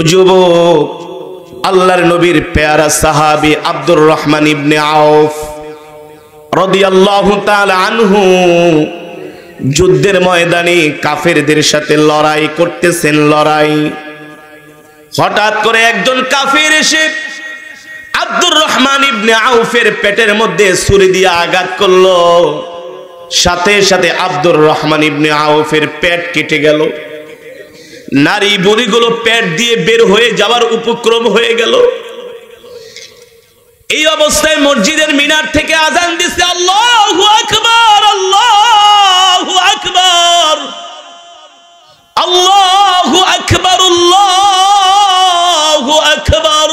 ও যুবক, আল্লাহর নবীর পেয়ারা সাহাবী আব্দুর রহমান ইবনে আউফ রাদিয়াল্লাহু তাআলা আনহু যুদ্ধের ময়দানে কাফেরদের সাথে লড়াই করতেছেন। হঠাৎ করে একজন কাফের এসে আব্দুর রহমান ইবনে আউফের পেটের মধ্যে ছুরি দিয়ে আঘাত করলো। সাথে সাথে আব্দুর রহমান ইবনে আউফের পেট কেটে গেল। নারী বুড়িগুলো পেট দিয়ে বের হয়ে যাওয়ার উপক্রম হয়ে গেল। এই অবস্থায় মসজিদের মিনার থেকে আযান দিছে, আল্লাহু আকবার, আল্লাহু আকবার, আল্লাহু আকবার, আল্লাহু আকবার,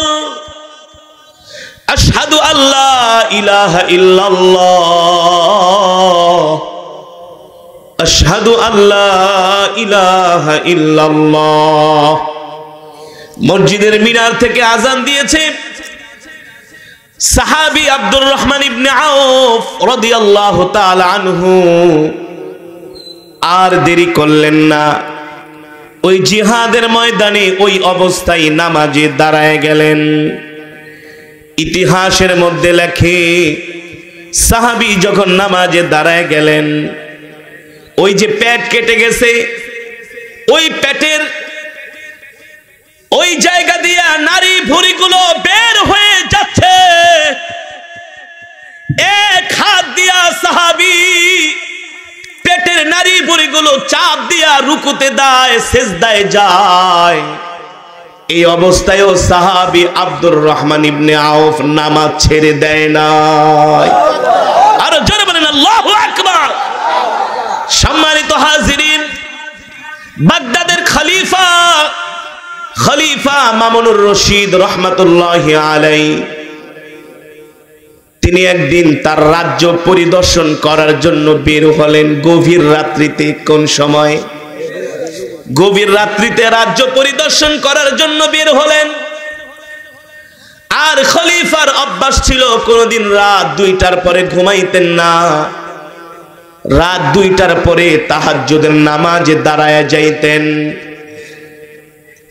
আশহাদু আল্লা ইলাহা ইল্লাল্লাহ, আশহাদু আল্লা ইলাহা ইল্লাল্লাহ। মসজিদের মিনার থেকে আযান দিয়েছে। সাহাবী আব্দুর রহমান ইবনে আউফ রাদিয়াল্লাহু তাআলা আনহু আর দেরি করলেন না। ওই জিহাদের ময়দানে ওই অবস্থায় নামাজে দাঁড়ায় গেলেন। ইতিহাসের মধ্যে লেখে, সাহাবী যখন নামাজে দাঁড়ায় গেলেন, ওই যে পেট কেটে গেছে, ওই পেটের ওই জায়গা দিয়ে নারী ভুঁড়িগুলো বের হয়ে যাচ্ছে। এক হাত দিয়া সাহাবী পেটের নারী ভুঁড়িগুলো চাপ দিয়া রুকুতে দেয়, সিজদায় যায়। এই অবস্থায়ও সাহাবী আব্দুর রহমান ইবনে আউফ নামাজ ছেড়ে দেয় নাই। আর জোরে বলেন আল্লাহু আকবার। সম্মানিত হাজিরিন, বাগদাদের খলিফা মামুনুর রশিদ রাহমাতুল্লাহি আলাইহি তিনি একদিন তার রাজ্য পরিদর্শন করার জন্য বের হলেন গভীর রাত্রিতে। কোন সময়? গভীর রাত্রিতে রাজ্য পরিদর্শন করার জন্য বের হলেন। আর খলিফার অভ্যাস ছিল কোনদিন রাত 2টার পরে ঘুমাইতেন না। রাত 2টার পরে তাহাজ্জুদের নামাজে দাঁড়ায়া যাইতেন।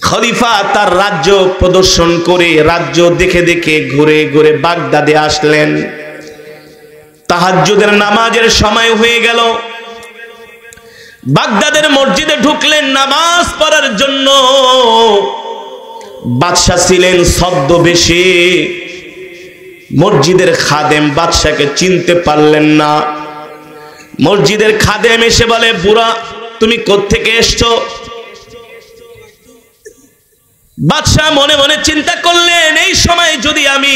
খলিফা তার রাজ্য প্রদর্শন করে, রাজ্য দেখে দেখে ঘুরে ঘুরে বাগদাদে আসলেন। তাহাজ্জুদের নামাজের সময় হয়ে গেল। বাগদাদের মসজিদে ঢুকলেন নামাজ পড়ার জন্য। বাদশা ছিলেন ছদ্মবেশে। মসজিদের খাদেম বাদশাকে চিনতে পারলেন না। মসজিদের খাদেম এসে বলে, বুড়া তুমি কোত্থেকে এসছো? বাদশা মনে মনে চিন্তা করলেন, এই সময় যদি আমি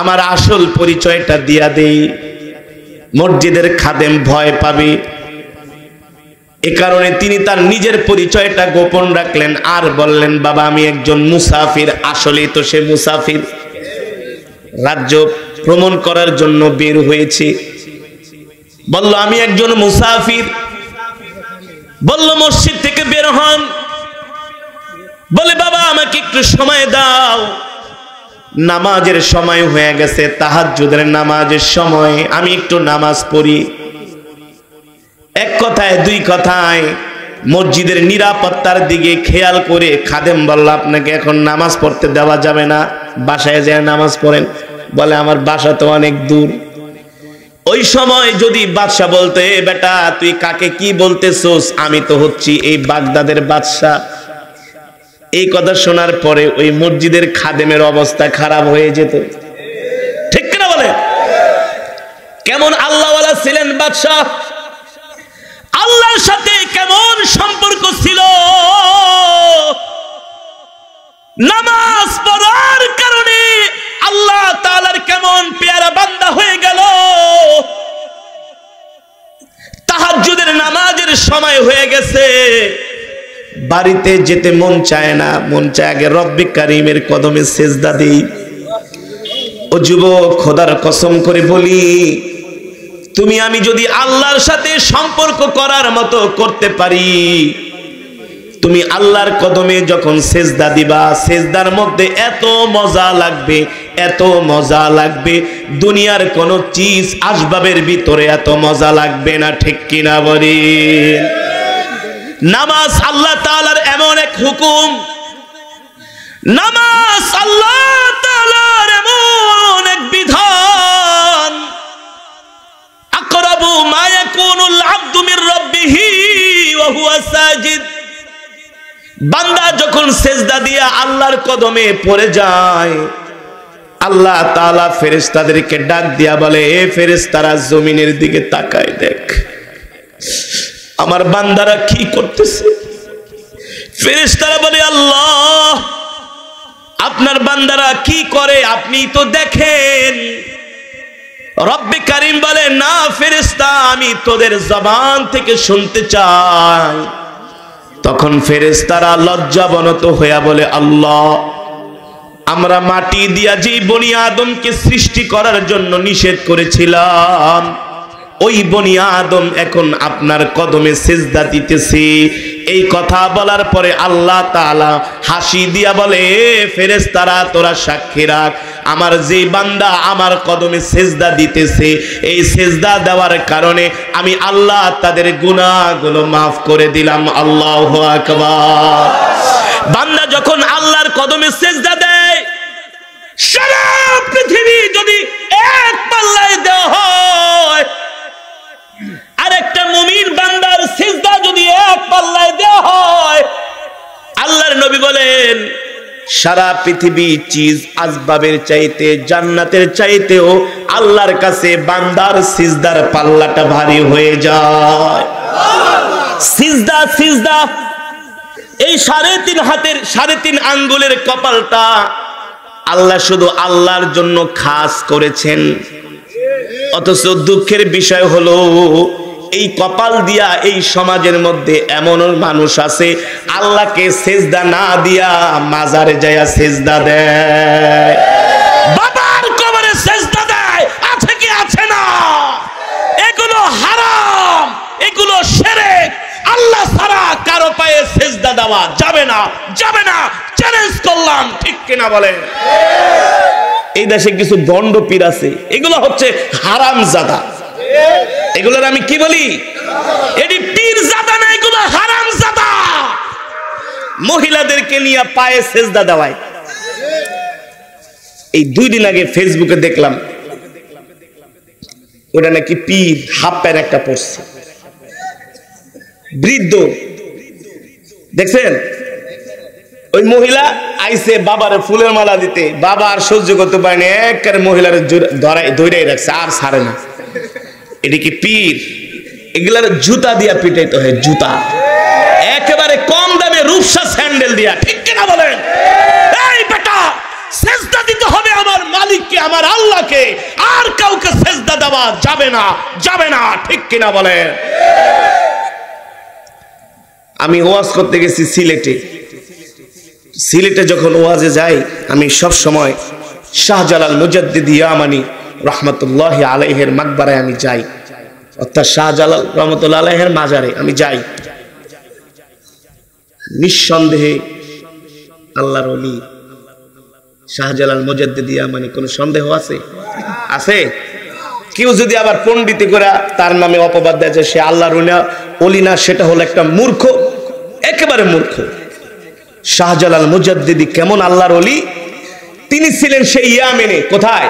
আমার আসল পরিচয়টা দিয়া দেই, মসজিদের খাদেম ভয় পাবে। এ কারণে তিনি তার নিজের পরিচয়টা গোপন রাখলেন। আর বললেন, বাবা আমি একজন মুসাফির। আসলেই তো সে মুসাফির, রাজ্য ভ্রমণ করার জন্য বের হয়েছে। বলল, আমি একজন মুসাফির। বলল, মসজিদ থেকে বের হন। বলে, বাবা আমাকে একটু সময় দাও, নামাজের সময় হয়ে গেছে, তাহাজ্জুদের নামাজের সময়, আমি একটু নামাজ পড়ি। এক কথায় দুই কথায় মসজিদের নিরাপত্তার দিকে খেয়াল করে খাদেম বলল, আপনাকে এখন নামাজ পড়তে দেওয়া যাবে না, বাসায় যায় নামাজ পড়েন। বলে, আমার বাসা তো অনেক দূর। ওই সময় যদি বাদশা বলতে, বেটা তুই কাকে কি বলতেছোস, আমি তো হচ্ছি এই বাগদাদের বাদশা। এই কথা শোনার পরে ওই মসজিদের খাদেমের অবস্থা খারাপ হয়ে যেত। ঠিক কিনা বলে? কেমন আল্লাহওয়ালা ছিলেন বাদশা, আল্লাহর সাথে কেমন সম্পর্ক ছিল। নামাজ পড়ার কারণে আল্লাহ তাআলার কেমন পেয়ারা বান্দা হয়ে গেল। তাহাজ্জুদের নামাজের সময় হয়ে গেছে, বাড়িতে যেতে মন চায় না, মন চায় আগে রব্বে কারিমের কদমে সেজদা দেই। ও যুবক, খোদার কসম করে বলি, তুমি আমি যদি আল্লাহর সাথে সম্পর্ক করার মতো করতে পারি, তুমি আল্লাহর কদমে যখন সেজদা দিবা, সেজদার মধ্যে এত মজা লাগবে, এত মজা লাগবে, দুনিয়ার কোন চিজ আসবাবের ভিতরে এত মজা লাগবে না। ঠিক কিনা বলেন? নামাজ আল্লাহ তাআলার এমন এক হুকুম, বান্দা যখন সেজদা দিয়া আল্লাহর কদমে পড়ে যায়, আল্লাহ তাআলা ফেরেশতাদেরকে ডাক দিয়া বলে, এ ফেরেশতারা জমিনের দিকে তাকায় দেখ আমার বান্দারা কি করতেছে। ফেরেশতারা বলে, আল্লাহ আপনার বান্দারা কি করে আপনি তো দেখেন। রব্বে কারীম বলে, না ফেরেশতা, আমি তোদের জবান থেকে শুনতে চাই। তখন ফেরেশতারা লজ্জাবনত হইয়া বলে, আল্লাহ আমরা মাটি দিয়া যে বনি আদমকে সৃষ্টি করার জন্য নিষেধ করেছিলাম, ওই বনি আদম এখন আপনার কদমে সিজদা দিতেছে। এই কথা বলার পরে আল্লাহ তাআলা হাসি দিয়া বলে, ফেরেশতারা তোরা সাক্ষী রাখ, আমার যে বান্দা আমার কদমে সিজদা দিতেছে, এই সিজদা দেওয়ার কারণে আমি আল্লাহ তাদের গুনাহগুলো মাফ করে দিলাম। আল্লাহু আকবার। বান্দা যখন আল্লাহর কদমে সিজদা দেয়, সারা পৃথিবী যদি এক পাল্লায় দেওয়া হয়, আর একটা মুমিন বান্দার সিজদা যদি এক পাল্লায় দেওয়া হয়, আল্লাহর নবী বলেন সারা পৃথিবী চিজ আসবাবের চাইতে, জান্নাতের চাইতেও আল্লাহর কাছে বান্দার সিজদার পাল্লাটা ভারী হয়ে যায়। সিজদা সিজদা এই 3.5 হাতের 3.5 আঙ্গুলের কপালটা আল্লাহ শুধু আল্লাহর জন্য খাস করেছেন। অথচ দুঃখের বিষয় হলো, এই কপাল দিয়া এই সমাজের মধ্যে এমন মানুষ আছে আল্লাহকে সিজদা না দিয়া মাজারে যায়া সিজদা দেয়, বাবার কবরে সিজদা দেয়। আছে কি আছে না? এগুলো হারাম, এগুলো শিরক। আল্লাহ ছাড়া কারো পায়ে সিজদা দেওয়া যাবে না, যাবে না। চ্যালেঞ্জ করলাম, ঠিক কিনা বলেন? এই দেশে কিছু বন্ড পীর আছে, এগুলো হচ্ছে হারামজাদা। এগুলোর আমি কি বলি? এটি পীর জাদা না, এগুলো হারামজাদা। মহিলাদেরকে নিয়ে পায়ে সিজদা দেওয়ায়। এই 2 দিন আগে ফেসবুকে দেখলাম, ওটা নাকি পীর হাফ প্যান্ট একটা পরছে, বৃদ্ধ। দেখছেন? ওই মহিলা আইছে বাবারে ফুলের মালা দিতে, বাবা আর সহ্য করতে পারেনি, একেবারে মহিলার ধরে রাখছে, আর ছাড়ে না। এটি কি পীর? এগুলার জুতা দিয়া পিটাইতে হয়, জুতা। একেবারে কম দামে রূপসা স্যান্ডেল দিয়া, ঠিক কিনা বলেন? এই বেটা, সিজদা দিতে হবে আমার মালিককে, আমার আল্লাহকে, আর কাউকে সিজদা দেওয়া যাবে না, যাবে না, ঠিক কিনা বলেন? আমি ওয়াজ করতে গেছি সিলেটে। সিলেটে যখন ওয়াজে যাই, আমি সব সময় শাহজালাল মুজাদ্দিদি ইয়ামানি রহমতুল্লাহি আলাইহির মাকবারায় আমি যাই, অর্থাৎ শাহজালাল রহমতুল্লাহ আলাইহির মাজারে আমি যাই। নিঃসন্দেহে আল্লাহর ওলি শাহজালাল মুজাদ্দিদি ইয়ামানি, কোনো সন্দেহ আছে? আছে? কেউ যদি আবার পণ্ডিতি করে তার নামে অপবাদ দেয় যে সে আল্লাহর ওলি না, সেটা হলো একটা মূর্খ, একেবারে মূর্খ। শাহজালাল মুজাদ্দিদি কেমন আল্লাহর ওলি? তিনি ছিলেন সেই ইয়ামেনে। কোথায়?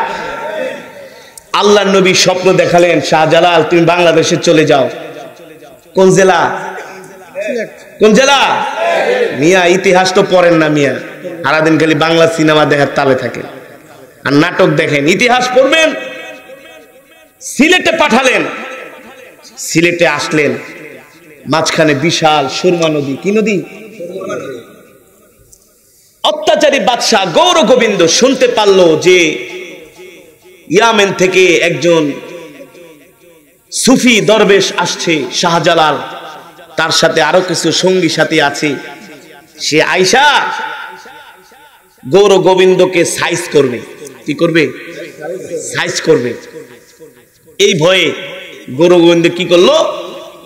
আল্লাহর নবী স্বপ্ন দেখালেন, শাহজালাল তুমি বাংলাদেশে চলে যাও। কোন জেলা? কোন জেলা? মিয়া ইতিহাস তো পড়েন না মিয়া, সারাদিন খালি বাংলা সিনেমা দেখার তালে থাকে আর নাটক দেখেন। ইতিহাস পড়বেন। সিলেটে পাঠালেন, সিলেটে আসলেন, মাঝখানে বিশাল সুরমা নদী। কি নদী? অত্যাচারী বাদশাহ গৌর গোবিন্দ শুনতে পারলো যে ইয়ামেন থেকে একজন সুফি দরবেশ আসছে, শাহজালাল, তার সাথে আরো কিছু সঙ্গী সাথী আছে। সে আয়েশা গৌর গোবিন্দকে সাইজ করবে। কি করবে? সাইজ করবে। এই ভয়ে গৌর গোবিন্দ কি করলো?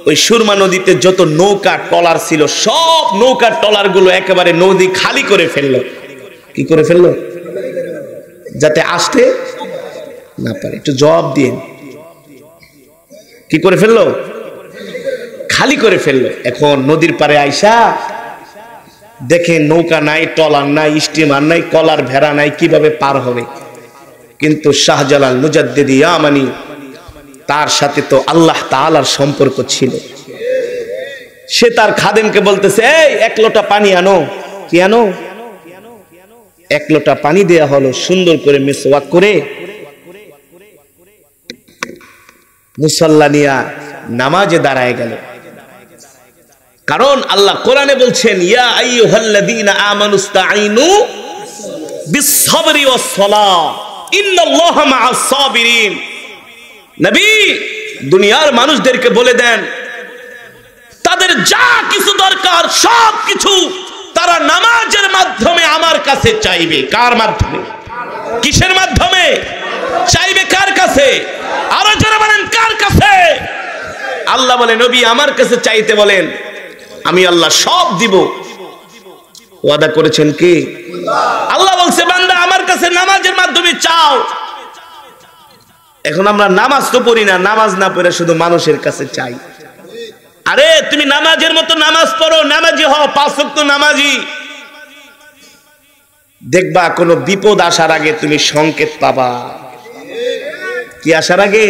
ওই সুরমা নদীতে যত নৌকা ট্রলার ছিল, সব নৌকা ট্রলার গুলো একেবারে নদী খালি করে ফেললো। কি করে ফেললো? যাতে আসতে না পারে। একটু জবাব দিন, কি করে ফেললো? খালি করে ফেললো। এখন নদীর পারে আইসা দেখে নৌকা নাই, ট্রলার নাই, স্টিমার নাই, কলার ভেড়া নাই, কিভাবে পার হবে? কিন্তু শাহজালাল মুজাদ্দিদি ইয়ামানি, তার সাথে তো আল্লাহ তাআলার সম্পর্ক ছিল। সে তার খাদেমকে বলতেছে, এই এক লোটা পানি আনো। কি আনো? এক লোটা পানি দেয়া হলো। সুন্দর করে মিসওয়াক করে মুসাল্লা নিয়া নামাজে দাঁড়ায় গেল। কারণ আল্লাহ কোরআনে বলছেন, ইয়া আইয়ুহাল্লাযীনা আমানুস্তাঈনু বিস-সাবরি ওয়াস-সালাহ ইন্নাল্লাহা মা'আস-সাবিরিন। নবী দুনিয়ার মানুষদেরকে বলে দেন, তাদের যা কিছু দরকার সব কিছু তারা নামাজের মাধ্যমে আমার কাছে চাইবে। কার মাধ্যমে? কিসের মাধ্যমে চাইবে? কার কাছে? আরো যারা বলেন কার কাছে? আল্লাহ বলে, নবী আমার কাছে চাইতে বলেন, আমি আল্লাহ সব দিব। ওয়াদা করেছেন কি? আল্লাহ বলছে, বান্দা আমার কাছে নামাজের মাধ্যমে চাও। এখন আমরা নামাজ তো পড়ি না, নামাজ না পড়ে শুধু মানুষের কাছে চাই। আরে তুমি নামাজের মতো নামাজ পড়ো, নামাজি হও, 5 ওয়াক্ত নামাজি। দেখবা কোনো বিপদ আসার আগে তুমি সংকেত পাবা। কি আসার আগে?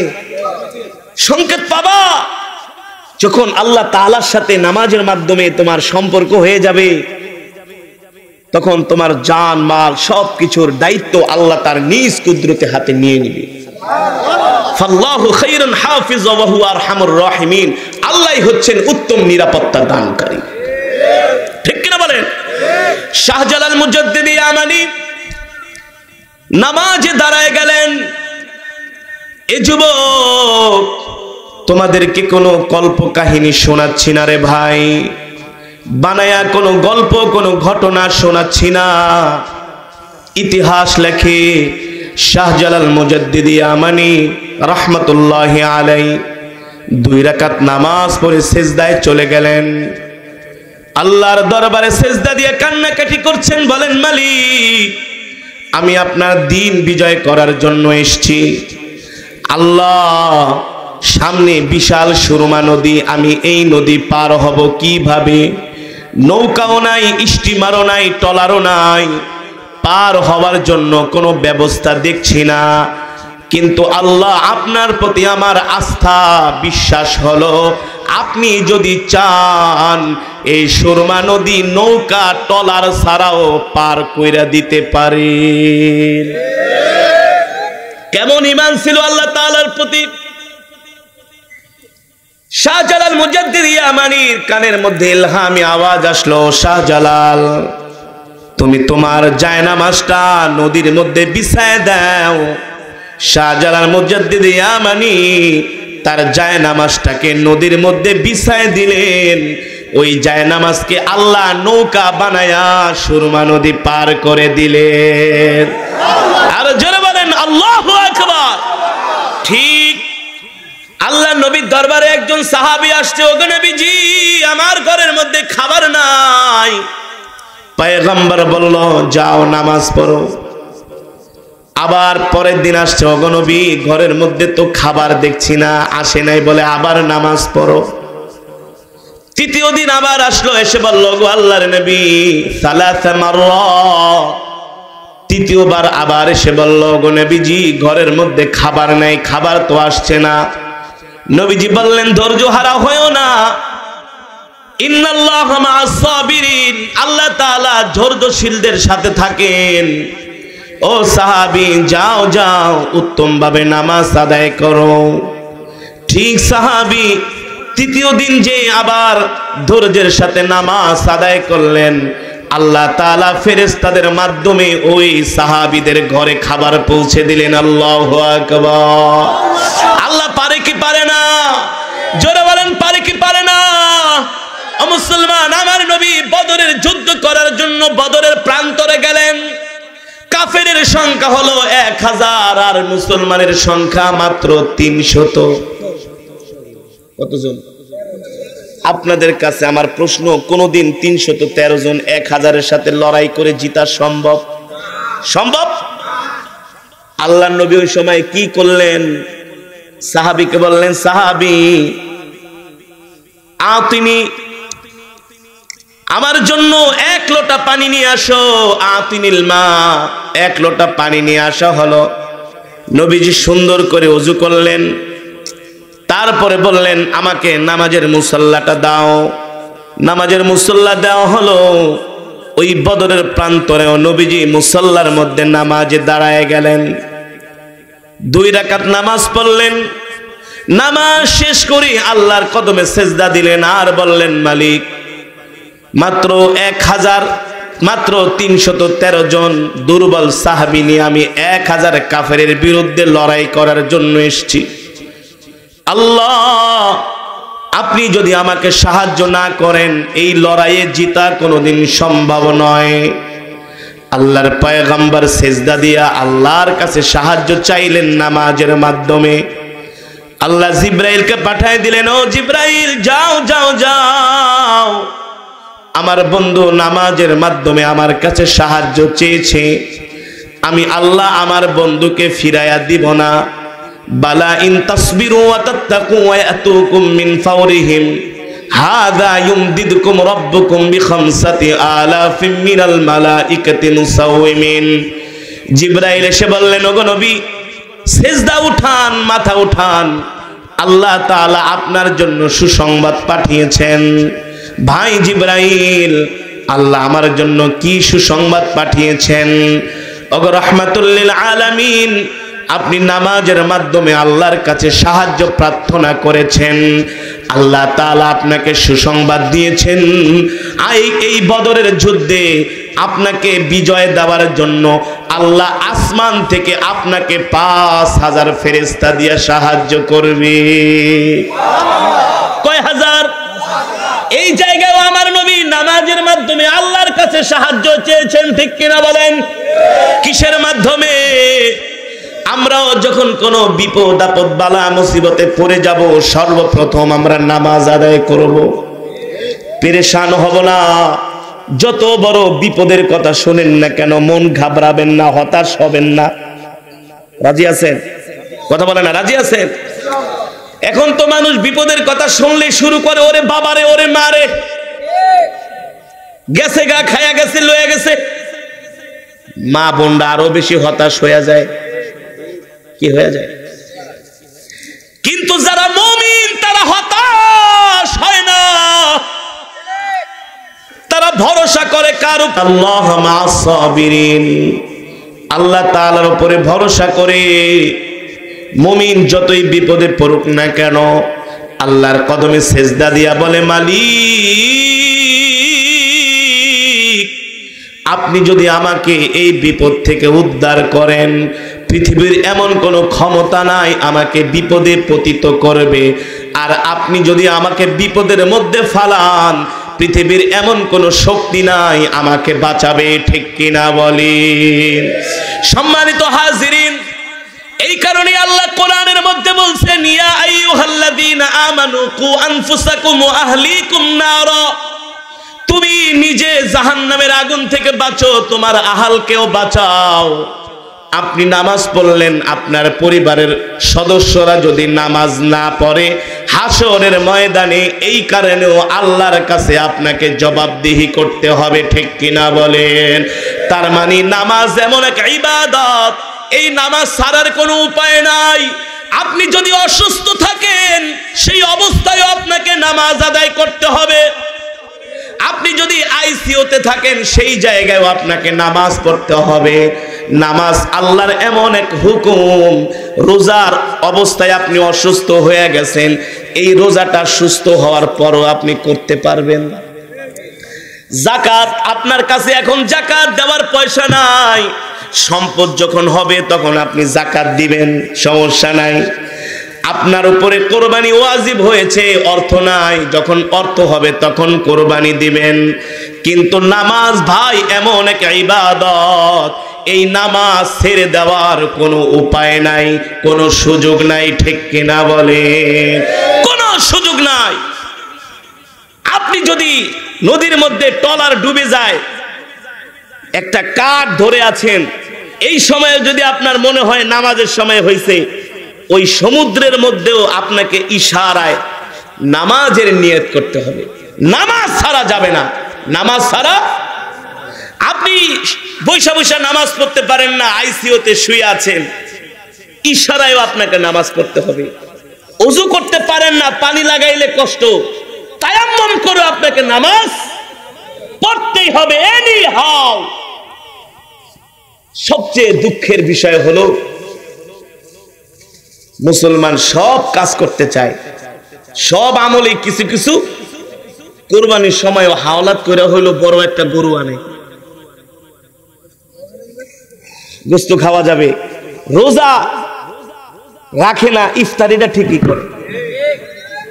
সংকেত পাবা। যখন আল্লাহ তাআলার সাথে নামাজের মাধ্যমে তোমার সম্পর্ক হয়ে যাবে, তখন তোমার জান মাল সবকিছুর দায়িত্ব আল্লাহ তার নিজ কুদরতে হাতে নিয়ে নিবে। ফাল্লাহু খায়রুন হাফিজা ওয়া হুয়া আরহামুর রাহিমিন। আল্লাহই হচ্ছেন উত্তম নিরাপত্তা দানকারী। ঠিক কিনা বলেন? শাহজালাল মুজাদ্দিদি আমানি নামাজে দাঁড়ায় গেলেন। এ যুবক, তোমাদেরকে কোনো কল্প কাহিনী শোনাচ্ছি না রে ভাই, বানায়া কোনো গল্প কোনো ঘটনা শোনাচ্ছি না। ইতিহাস লেখে শাহজালাল মুজাদ্দিদি আমানি রাহমাতুল্লাহি আলাইহি 2 রাকাত নামাজ পড়ে সিজদায় চলে গেলেন। আল্লাহর দরবারে সিজদা দিয়ে কান্নাকাটি করছেন, বলেন, মালিক আমি আপনার দ্বীন বিজয় করার জন্য এসেছি। আল্লাহ সামনে বিশাল সুরমা নদী, আমি এই নদী পার হব কিভাবে? নৌকাও নাই, স্টিমারও নাই, ট্রলারও নাই, পার হওয়ার জন্য কোনো ব্যবস্থা দেখছি না। কিন্তু আল্লাহ আপনার প্রতি আমার আস্থা বিশ্বাস হলো, আপনি যদি চান এই সুরমা নদী নৌকা ট্রলার ছাড়াও পার কইরা দিতে পারেন। কেমন ঈমান ছিল আল্লাহ তাআলার প্রতি! শাহজালাল মুজাদ্দিদি আমানির কানের মধ্যে ইলহামি আওয়াজ আসলো, শাহজালাল তুমি তোমার জায়নামাজটা নদীর মধ্যে বিছায় দাও। শাহজালাল মুজাদ্দিদি আমানি তার জায়নামাজটাকে নদীর মধ্যে বিছায় দিলেন। ওই জায়নামাজকে আল্লাহ নৌকা বানায়া সুরমা নদী পার করে দিলেন। আর জোরে বলেন আল্লাহু আকবার। ঠিক আল্লাহ নবীর দরবারে একজন সাহাবী আসছে, ওগো নবীজি আমার ঘরের মধ্যে খাবার নাই। পয়গম্বর বলল, যাও নামাজ পড়ো। আবার পরের দিন আসছে, ওগো নবী ঘরের মধ্যে তো খাবার দেখছি না, আসে নাই বলে আবার নামাজ পড়ো। তৃতীয় দিন আবার আসলো, এসে বলল, গো আল্লাহর নবী সালাসা মাররাত। তৃতীয়বার আবার এসে বলল, গো নবীজি ঘরের মধ্যে খাবার নাই, খাবার তো আসছে না। নবীজি বললেন, ধৈর্য হারা হয়ো না, ইন্নাল্লাহা মা'আস সাবিরিন, আল্লাহ তাআলা ধৈর্যশীলদের সাথে থাকেন। ও সাহাবী যাও যাও উত্তমভাবে নামাজ আদায় করো। ঠিক সাহাবী তৃতীয় দিন যে আবার ধৈর্যের সাথে নামাজ আদায় করলেন, আল্লাহ তাআলা ফেরেশতাদের মাধ্যমে ওই সাহাবীদের ঘরে খাবার পৌঁছে দিলেন। আল্লাহু আকবার। আল্লাহ পারে কি পারে না? জোরে বলেন পারে কি পারে না? ও মুসলমান, আমার নবী বদরের যুদ্ধ করার জন্য বদরের প্রান্তরে গেলেন। কাফেরের সংখ্যা হলো 1000 আর মুসলমানের সংখ্যা মাত্র 300। কতজন? আপনাদের কাছে আমার প্রশ্ন, কোনদিন 313 জন 1000-এর সাথে লড়াই করে জিতা সম্ভব? সম্ভব? আল্লাহর নবী ওই সময় কি করলেন? সাহাবীকে বললেন, সাহাবী আতিনি, আমার জন্য 1 লোটা পানি নিয়ে আসো। আতিনিল মা, 1 লোটা পানি নিয়ে আসা হলো। নবীজি সুন্দর করে ওযু করলেন, তারপরে বললেন, আমাকে নামাজের মুসাল্লাটা দাও। নামাজের মুসল্লা দেওয়া হলো। ওই বদরের প্রান্তরে নবীজি মুসল্লার মধ্যে নামাজে দাঁড়ায় গেলেন। 2 রাকাত নামাজ পড়লেন। নামাজ শেষ করে আল্লাহর কদমে সেজদা দিলেন আর বললেন, মালিক, মাত্র 313 জন দুর্বল সাহাবী নিয়ে আমি 1000 কাফেরের বিরুদ্ধে লড়াই করার জন্য এসেছি। আল্লাহ, আপনি যদি আমাকে সাহায্য না করেন এই লড়াইয়ে জিতা কোনোদিন সম্ভব নয়। আল্লাহর পয়গম্বর সেজদা দিয়া আল্লাহর কাছে সাহায্য চাইলেন নামাজের মাধ্যমে। আল্লাহ জিব্রাইলকে পাঠিয়ে দিলেন, ও জিব্রাইল, যাও যাও যাও, আমার বন্ধু নামাজের মাধ্যমে আমার কাছে সাহায্য চেয়েছে, আমি আল্লাহ আমার বন্ধুকে ফিরাইয়া দিব না। বালা ইন তাসবিরু ওয়া তাত্তাকু ওয়া ইয়াতুকুম মিন ফাওরিহিম হাযা ইউমদিদকুম রাব্বুকুম বিখামসাতি আলাফিম মিনাল মালাইকাতি মুসাওয়িমিন। জিবরাইল এসে বললেন, ওগো নবী, সেজদা উঠান, মাথা উঠান, আল্লাহ তাআলা আপনার জন্য সুসংবাদ পাঠিয়েছেন। ভাই জিবরাইল, আল্লাহ আমার জন্য কি সুসংবাদ পাঠিয়েছেন? ওগো রাহমাতুল লিল আলামিন, আপনি নামাজের মাধ্যমে আল্লাহর কাছে সাহায্য প্রার্থনা করেছেন, আল্লাহ তাআলা আপনাকে সুসংবাদ দিয়েছেন এই বদরের যুদ্ধে আপনাকে বিজয় দেওয়ার জন্য আল্লাহ আসমান থেকে আপনাকে 5000 ফেরেশতা দিয়ে সাহায্য করবে। কয় হাজার? এই জায়গায় আমার নবী নামাজের মাধ্যমে আল্লাহর কাছে সাহায্য চেয়েছেন, ঠিক কিনা বলেন? কিসের মাধ্যমে? আমরাও যখন কোনো বিপদ আপদ বালা মুসিবতে পড়ে যাব, সর্বপ্রথম আমরা নামাজ আদায় করব, পেরেশান হব না। যত বড় বিপদের কথা শুনেন না কেন, মন ঘাবড়াবেন না, হতাশ হবেন না। রাজি আছেন? কথা বলেন না, রাজি আছেন? এখন তো মানুষ বিপদের কথা শুনলে শুরু করে, ওরে বাবারে, ওরে মারে, গেছে গা, খায়া গেছে, লয়ে গেছে। মা বোনরা আরো বেশি হতাশ হয়ে যায়। কি হয়ে যায়? কিন্তু যারা মুমিন তারা হতাশ হয় না, তারা ভরসা করে কার উপর? আল্লাহ মা'আস সাবিরিন, আল্লাহ তাআলার উপরে ভরসা করে মুমিন যতই বিপদে পড়ুক না কেন আল্লাহর কদমে সেজদা দিয়া বলে, মালিক, আপনি যদি আমাকে এই বিপদ থেকে উদ্ধার করেন, পৃথিবীর এমন কোনো ক্ষমতা নাই আমাকে বিপদে পতিত করবে। আর আপনি যদি আমাকে বিপদের মধ্যে ফালান, পৃথিবীর এমন কোনো শক্তি নাই আমাকে বাঁচাবে, ঠিক কিনা বলেন? সম্মানিত হাজিরিন, এই কারণে আল্লাহ কোরআনের মধ্যে বলছেন, ইয়া আইয়ুহাল্লাযীনা আমানু কু আনফুসাকুম ওয়া আহলিকুম নারা, তুমি নিজে জাহান্নামের আগুন থেকে বাঁচো, তোমার আহালকেও বাঁচাও। আপনি নামাজ পড়লেন, আপনার পরিবারের সদস্যরা যদি নামাজ না পড়ে, হাসরের ময়দানে এই কারণেও আল্লাহর কাছে আপনাকে জবাবদিহি করতে হবে, ঠিক কিনা বলেন? তার মানে নামাজ এমন এক ইবাদত, এই নামাজ ছাড়ার কোনো উপায় নাই। আপনি যদি অসুস্থ থাকেন, সেই অবস্থায় আপনাকে নামাজ আদায় করতে হবে। আপনি যদি আইসিইউতে থাকেন, সেই জায়গায় আপনাকে নামাজ পড়তে হবে। নামাজ আল্লাহর এমন এক হুকুম, রোজার অবস্থায় আপনি অসুস্থ হয়ে গেছেন, এই রোজাটা সুস্থ হওয়ার পরও আপনি করতে পারবেন। যাকাত, আপনার কাছে এখন যাকাত দেওয়ার পয়সা নাই, সম্পদ যখন হবে তখন আপনি যাকাত দিবেন, সমস্যা নাই। আপনার উপরে কোরবানি ওয়াজিব হয়েছে, অর্থ নাই, যখন অর্থ হবে তখন কোরবানি দিবেন। কিন্তু নামাজ ভাই এমন এক ইবাদত, এই নামাজ ছেড়ে দেওয়ার কোনো উপায় নাই, কোনো সুযোগ নাই, ঠিক কিনা বলেন? কোনো সুযোগ নাই। আপনি যদি নদীর মধ্যে ট্রলার ডুবে যায়, একটা কাঠ ধরে আছেন, এই সময়ে যদি আপনার মনে হয় নামাজের সময় হয়েছে, ওই সমুদ্রের মধ্যেও আপনাকে ইশারায় নামাজের নিয়ত করতে হবে। নামাজ ছাড়া যাবে না। নামাজ ছাড়া আপনি বৈশা বৈশা নামাজ পড়তে পারেন না, আইসিইউতে শুয়ে আছেন, ইশারায়ও আপনাকে নামাজ পড়তে হবে। ওযু করতে পারেন না, পানি লাগাইলে কষ্ট, তায়াম্মুম করে আপনাকে নামাজ পড়তেই হবে এনি হাউ। সবচেয়ে দুঃখের বিষয় হলো মুসলমান সব কাজ করতে চায়, সব আমলে কিছু কিছু, কুরবানির সময় হাওলাত করে হইলো বড় একটা গরু আনে, গোস্ত খাওয়া যাবে, রোজা রাখে না, ইফতারিটা ঠিকই করে,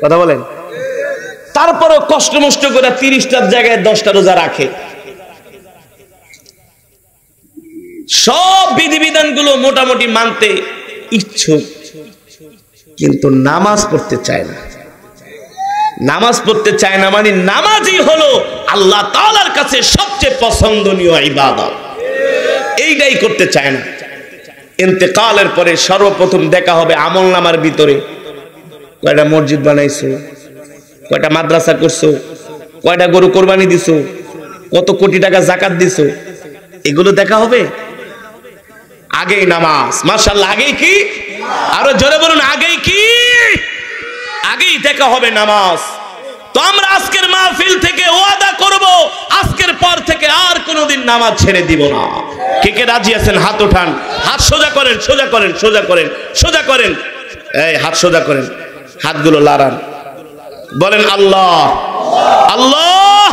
কথা বলেন, তারপরে কষ্ট মষ্ট করে 30টার জায়গায় 10টা রোজা রাখে, সব বিধিবিধান গুলো মোটামুটি মানতে ইচ্ছুক, কিন্তু নামাজ পড়তে চায় না। নামাজ পড়তে চায় না মানে নামাজই হলো আল্লাহ তাআলার কাছে সবচেয়ে পছন্দনীয় ইবাদত, এইটাই করতে চায় না। ইন্তেকালের পরে সর্বপ্রথম দেখা হবে আমলনামার ভিতরে কয়টা মসজিদ বানাইছো, কয়টা মাদ্রাসা করছো, কয়টা গরু কোরবানি দিছো, কত কোটি টাকা যাকাত দিছো, এগুলো দেখা হবে। আগেই নামাজ, মাশাআল্লাহ, আগেই কি, আরো জোরে বলুন, আগেই কি, আগেই দেখা হবে নামাজ। তো আমরা আজকের মাহফিল থেকে ওয়াদা করব, আজকের পর থেকে আর কোনোদিন নামাজ ছেড়ে দিব না। কে কে রাজি আছেন হাত ওঠান, হাত সোজা করেন, সোজা করেন, সোজা করেন, সোজা করেন, এই হাত সোজা করেন, হাতগুলো লাড়ান, বলেন আল্লাহ আল্লাহ।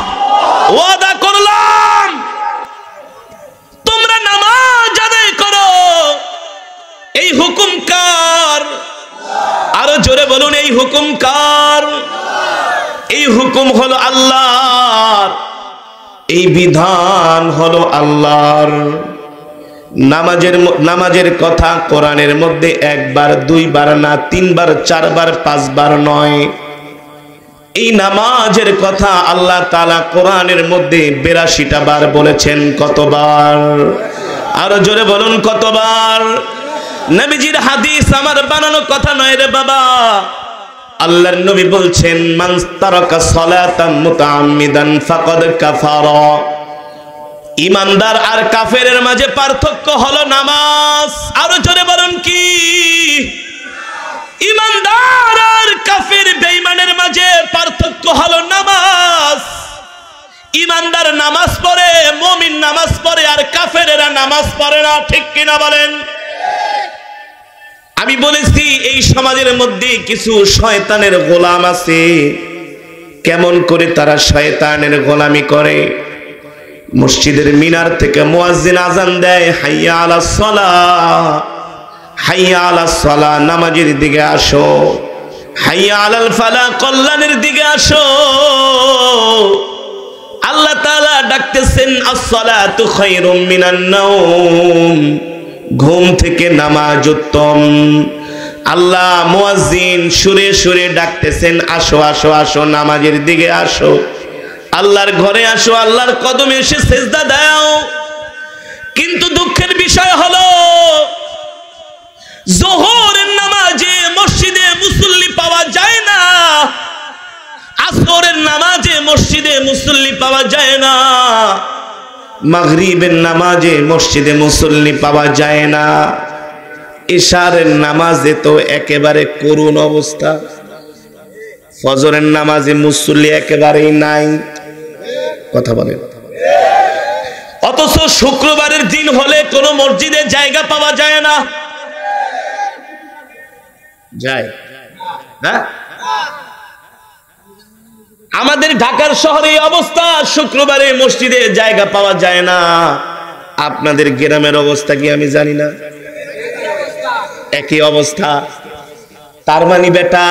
ওয়াদা করলাম তোমরা নামাজ আদায় করো। এই হুকুম কার? আরো জোরে বলুন, এই হুকুম কার? এই হুকুম হলো আল্লাহর, এই বিধান হলো আল্লাহর। নামাজের কথা কোরআনের মধ্যে একবার দুইবার না, 3বার 4বার 5বার নয়। এই নামাজের কথা আল্লাহ তাআলা কোরআনের মধ্যে 82টা বার বলেছেন। কতবার? আরো জোরে বলুন, কতবার? নবীজির হাদিস আমার বানানো কথা নয় রে বাবা। আল্লাহর নবী বলছেন, মান তারাকা সালাতান মুতাআম্মিদান ফাকাদ কাফারা। ইমানদার আর কাফেরের মাঝে পার্থক্য হলো নামাজ। আরো জোরে বলুন, কি? ইমানদার আর কাফের বেঈমানের মাঝে পার্থক্য হলো নামাজ। ইমানদার নামাজ পড়ে, মুমিন নামাজ পড়ে, আর কাফেরেরা নামাজ পড়ে না। ঠিক কিনা বলেন? আমি বলেছি এই সমাজের মধ্যে কিছু শয়তানের গোলাম আছে। কেমন করে তারা শয়তানের গোলামি করে? মসজিদের মিনার থেকে মুয়াজ্জিন আজান দেয়, হাইয়া আলাস সালাহ, হাইয়া আলাস সালাহ, নামাজের দিকে আসো, হাইয়া আলাল ফালাহ, কল্যাণের দিকে আসো। আল্লাহ তাআলা ডাকতেছেন, আস-সালাতু খায়রুম মিনান নাওম, ঘুম থেকে নামাজ উত্তম। আল্লাহ মুয়াজ্জিন সুরে সুরে ডাকতেছেন, আসো আসো আসো, নামাজের দিকে আসো, আল্লাহর ঘরে আসো, আল্লাহর কদমে এসে সিজদা দাও। কিন্তু দুঃখের বিষয় হলো যোহরের নামাজে মসজিদে মুসল্লি পাওয়া যায় না, আসরের নামাজে মসজিদে মুসল্লি পাওয়া যায় না, মাগরিবের নামাজে মসজিদে মুসল্লি পাওয়া যায় না, ইশারের নামাজে তো একেবারে করুণ অবস্থা, ফজরের নামাজে মুসল্লি একেবারেই নাই। কথা বলেন। অথচ শুক্রবারের দিন হলে কোনো মসজিদে জায়গা পাওয়া যায় না। যায় না? আমাদের ঢাকার শহরে এই অবস্থা, শুক্রবারে মসজিদে জায়গা পাওয়া যায় না। আপনাদের গ্রামের অবস্থা কি আমি জানি না, একই অবস্থা। তার মানে বেটা,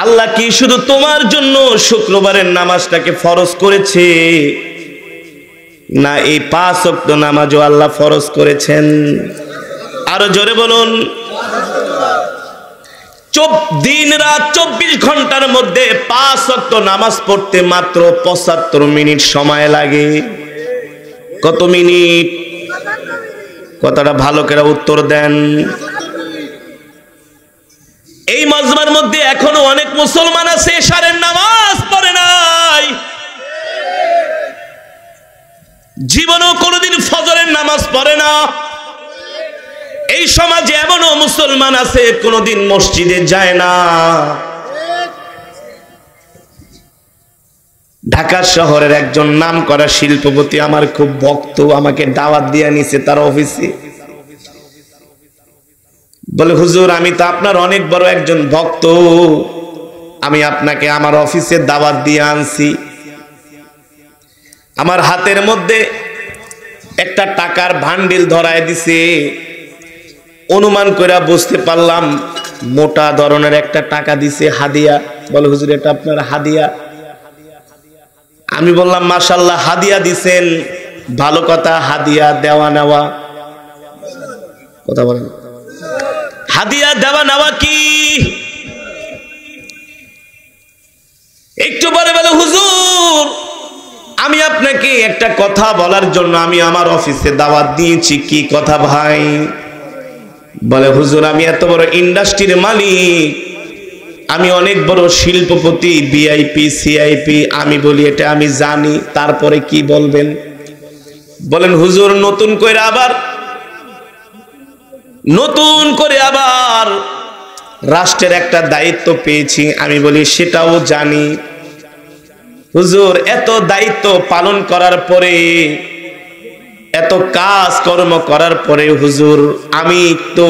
আল্লাহ কি শুধু তোমার জন্য শুক্রবারের নামাজটাকে ফরজ করেছে, না এই 5 ওয়াক্ত নামাজও আল্লাহ ফরজ করেছেন? আরো জোরে বলুন। দিন রাত 24 ঘন্টার মধ্যে 5 ওয়াক্ত নামাজ পড়তে মাত্র 75 মিনিট সময় লাগে। কত মিনিট? কথাটা ভালো করে উত্তর দেন। এই মজমার মধ্যে এখনো অনেক মুসলমান আছে এশারের নামাজ পড়ে নাই, জীবনেও কোনোদিন ফজরের নামাজ পড়ে না। এই সমাজে এমনও মুসলমান আছে কোনোদিন মসজিদে যায় না। ঢাকা শহরের একজন নামকরা শিল্পপতি আমার খুব ভক্ত, আমাকে দাওয়াত দিয়ে নিছে তার অফিসে। বলে হুজুর আমি তো আপনার অনেক বড় একজন ভক্ত, আমি আপনাকে আমার অফিসে দাওয়াত দিয়ে আনছি। আমার হাতের মধ্যে একটা টাকার ভান্ডিল ধরায় দিছে, অনুমান করে বুঝতে পারলাম মোটা ধরনের একটা টাকা দিছে হাদিয়া। বলে হুজুর এটা আপনার হাদিয়া? আমি বললাম মাশাআল্লাহ হাদিয়া দিছেন, ভালো কথা। হাদিয়া দেওয়া নেওয়া কথা বলেন, হাদিয়া দেওয়া নেওয়া কি? একটু পরে বলে হুজুর আমি আপনাকে একটা কথা বলার জন্য আমি আমার অফিসে দাওয়াত দিয়েছি। কি কথা ভাই? বলে হুজুর আমি এত বড় ইন্ডাস্ট্রির মালিক, আমি অনেক বড় শিল্পপতি, ভিআইপি সিআইপি। আমি বলি এটা আমি জানি, তারপরে কি বলবেন? বলেন হুজুর নতুন করে আবার রাষ্ট্রের একটা দায়িত্ব পেয়েছি। আমি বলি সেটাও জানি। হুজুর এত দায়িত্ব পালন করার পরে, এত কাজ কর্ম করার পরে হুজুর আমি তো